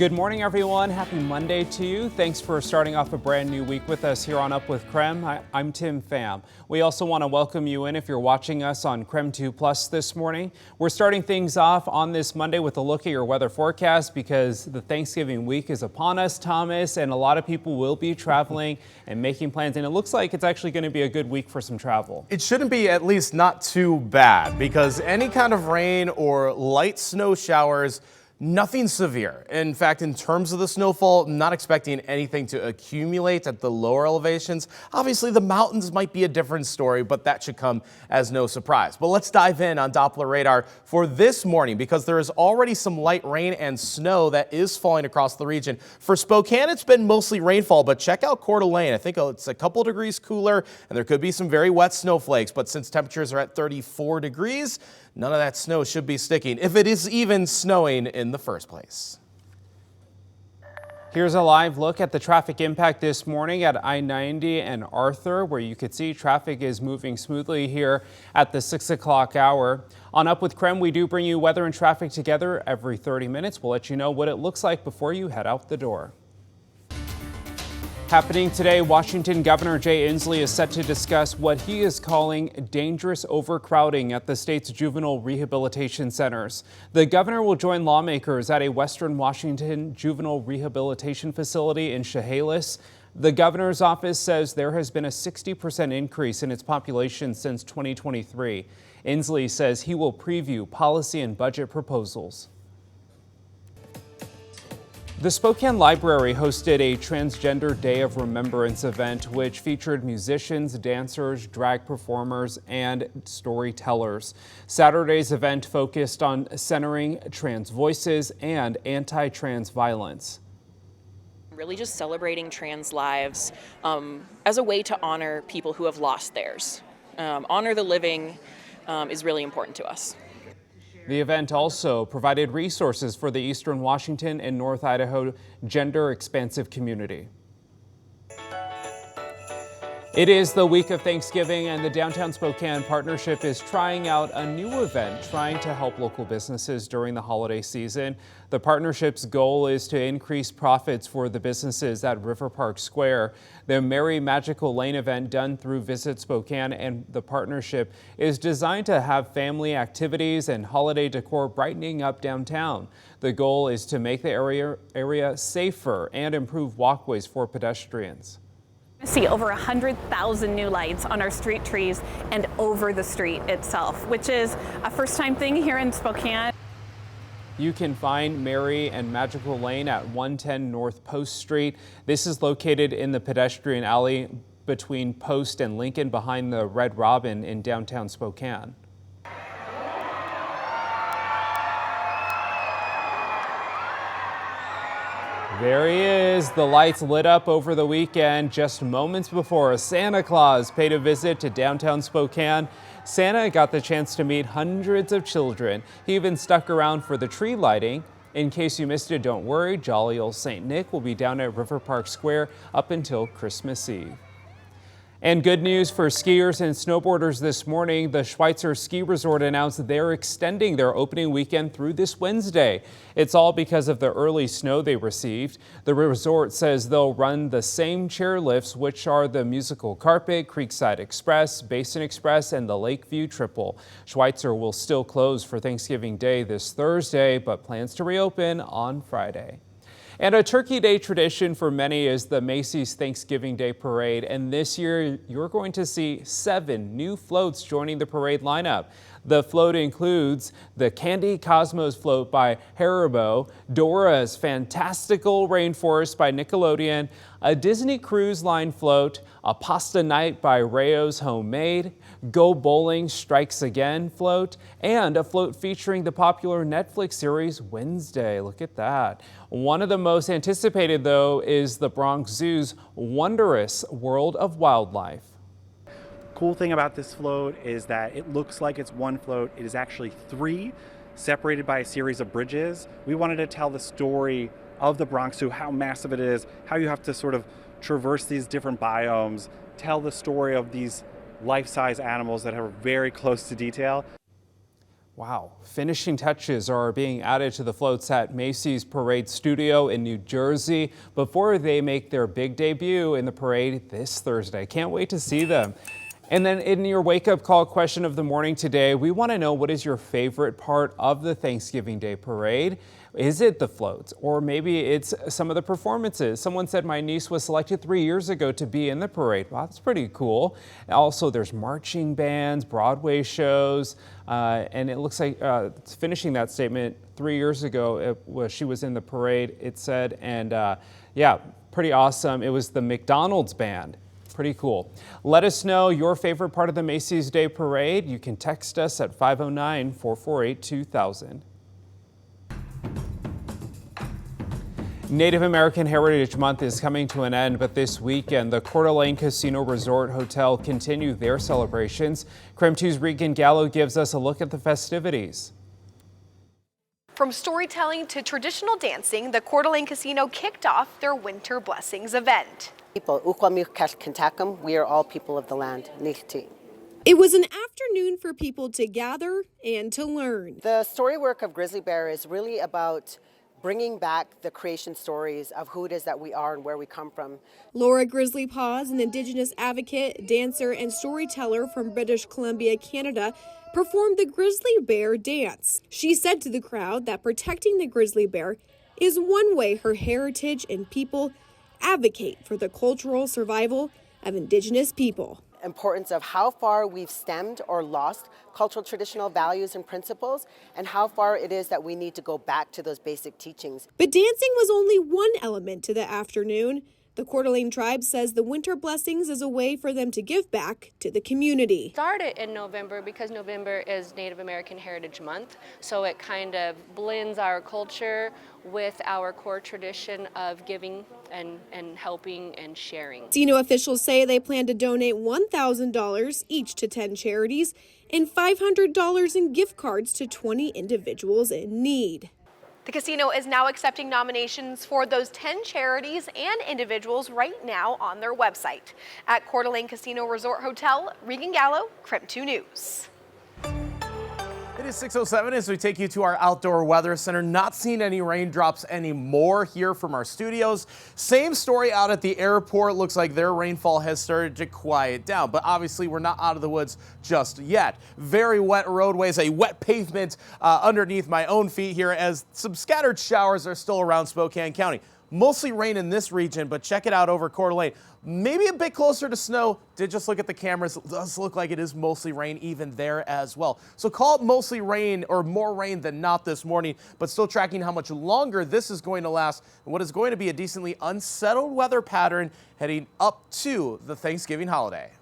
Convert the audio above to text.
Good morning, everyone. Happy Monday to you. Thanks for starting off a brand new week with us here on Up with KREM. I'm Tim Pham. We also want to welcome you in if you're watching us on KREM 2 Plus this morning. We're starting things off on this Monday with a look at your weather forecast because the Thanksgiving week is upon us, Thomas, and a lot of people will be traveling and making plans. And it looks like it's actually going to be a good week for some travel. It shouldn't be, at least not too bad, because any kind of rain or light snow showers, nothing severe. In fact, in terms of the snowfall, not expecting anything to accumulate at the lower elevations. Obviously, the mountains might be a different story, but that should come as no surprise. But let's dive in on Doppler radar for this morning, because there is already some light rain and snow that is falling across the region. For Spokane, it's been mostly rainfall, but check out Coeur d'Alene. I think it's a couple degrees cooler, and there could be some very wet snowflakes. But since temperatures are at 34 degrees, none of that snow should be sticking, if it is even snowing in the first place. Here's a live look at the traffic impact this morning at I-90 and Arthur, where you could see traffic is moving smoothly here at the 6 o'clock hour. On Up with KREM, we do bring you weather and traffic together every 30 minutes. We'll let you know what it looks like before you head out the door. Happening today, Washington Governor Jay Insley is set to discuss what he is calling dangerous overcrowding at the state's juvenile rehabilitation centers. The governor will join lawmakers at a Western Washington juvenile rehabilitation facility in Chehalis. The governor's office says there has been a 60% increase in its population since 2023. Insley says he will preview policy and budget proposals. The Spokane Library hosted a Transgender Day of Remembrance event, which featured musicians, dancers, drag performers, and storytellers. Saturday's event focused on centering trans voices and anti-trans violence. Really just celebrating trans lives as a way to honor people who have lost theirs. Honor the living is really important to us. The event also provided resources for the Eastern Washington and North Idaho gender-expansive community. It is the week of Thanksgiving, and the Downtown Spokane Partnership is trying out a new event trying to help local businesses during the holiday season. The partnership's goal is to increase profits for the businesses at River Park Square. The Merry Magical Lane event, done through Visit Spokane and the partnership, is designed to have family activities and holiday decor brightening up downtown. The goal is to make the area safer and improve walkways for pedestrians. See over 100,000 new lights on our street trees and over the street itself, which is a first-time thing here in Spokane. You can find Merry and Magical Lane at 110 North Post Street. This is located in the pedestrian alley between Post and Lincoln behind the Red Robin in downtown Spokane. There he is. The lights lit up over the weekend just moments before Santa Claus paid a visit to downtown Spokane. Santa got the chance to meet hundreds of children. He even stuck around for the tree lighting. In case you missed it, don't worry. Jolly old St. Nick will be down at River Park Square up until Christmas Eve. And good news for skiers and snowboarders this morning. The Schweitzer Ski Resort announced they're extending their opening weekend through this Wednesday. It's all because of the early snow they received. The resort says they'll run the same chairlifts, which are the Musical Carpet, Creekside Express, Basin Express, and the Lakeview Triple. Schweitzer will still close for Thanksgiving Day this Thursday, but plans to reopen on Friday. And a Turkey Day tradition for many is the Macy's Thanksgiving Day Parade. And this year, you're going to see 7 new floats joining the parade lineup. The float includes the Candy Cosmos float by Haribo, Dora's Fantastical Rainforest by Nickelodeon, a Disney Cruise Line float, a Pasta Night by Rayo's Homemade, Go Bowling Strikes Again float, and a float featuring the popular Netflix series Wednesday. Look at that. One of the most anticipated, though, is the Bronx Zoo's Wondrous World of Wildlife. Cool thing about this float is that it looks like it's one float. It is actually 3, separated by a series of bridges. We wanted to tell the story of the Bronx Zoo, how massive it is, how you have to sort of traverse these different biomes, tell the story of these life-size animals that are very close to detail. Wow. Finishing touches are being added to the floats at Macy's Parade Studio in New Jersey before they make their big debut in the parade this Thursday. Can't wait to see them. And then in your wake-up call question of the morning today, we want to know, what is your favorite part of the Thanksgiving Day parade? Is it the floats, or maybe it's some of the performances? Someone said my niece was selected 3 years ago to be in the parade. Wow, that's pretty cool. Also, there's marching bands, Broadway shows, and it looks like finishing that statement 3 years ago, she was in the parade, it said, and yeah, pretty awesome. It was the McDonald's band. Pretty cool. Let us know your favorite part of the Macy's Day Parade. You can text us at 509-448-2000. Native American Heritage Month is coming to an end, but this weekend, the Coeur d'Alene Casino Resort Hotel continue their celebrations. KREM 2's Regan Gallo gives us a look at the festivities. From storytelling to traditional dancing, the Coeur d'Alene Casino kicked off their Winter Blessings event. People, we are all people of the land. It was an afternoon for people to gather and to learn. The story work of Grizzly Bear is really about bringing back the creation stories of who it is that we are and where we come from. Laura Grizzly Paws, an Indigenous advocate, dancer, and storyteller from British Columbia, Canada, performed the Grizzly Bear dance. She said to the crowd that protecting the grizzly bear is one way her heritage and people advocate for the cultural survival of Indigenous people. Importance of how far we've stemmed or lost cultural traditional values and principles, and how far it is that we need to go back to those basic teachings. But dancing was only one element to the afternoon. The Coeur d'Alene tribe says the Winter Blessings is a way for them to give back to the community. Started in November because November is Native American Heritage Month, so it kind of blends our culture with our core tradition of giving and helping and sharing. Casino officials say they plan to donate $1,000 each to 10 charities and $500 in gift cards to 20 individuals in need. The casino is now accepting nominations for those 10 charities and individuals right now on their website. At Coeur d'Alene Casino Resort Hotel, Regan Gallo, KREM 2 News. It is 6:07 as we take you to our outdoor weather center. Not seeing any raindrops anymore here from our studios. Same story out at the airport. Looks like their rainfall has started to quiet down, but obviously we're not out of the woods just yet. Very wet roadways, a wet pavement underneath my own feet here, as some scattered showers are still around Spokane County. Mostly rain in this region, but check it out over Coeur d'Alene. Maybe a bit closer to snow. Did just look at the cameras. It does look like it is mostly rain even there as well. So call it mostly rain, or more rain than not this morning, but still tracking how much longer this is going to last and what is going to be a decently unsettled weather pattern heading up to the Thanksgiving holiday.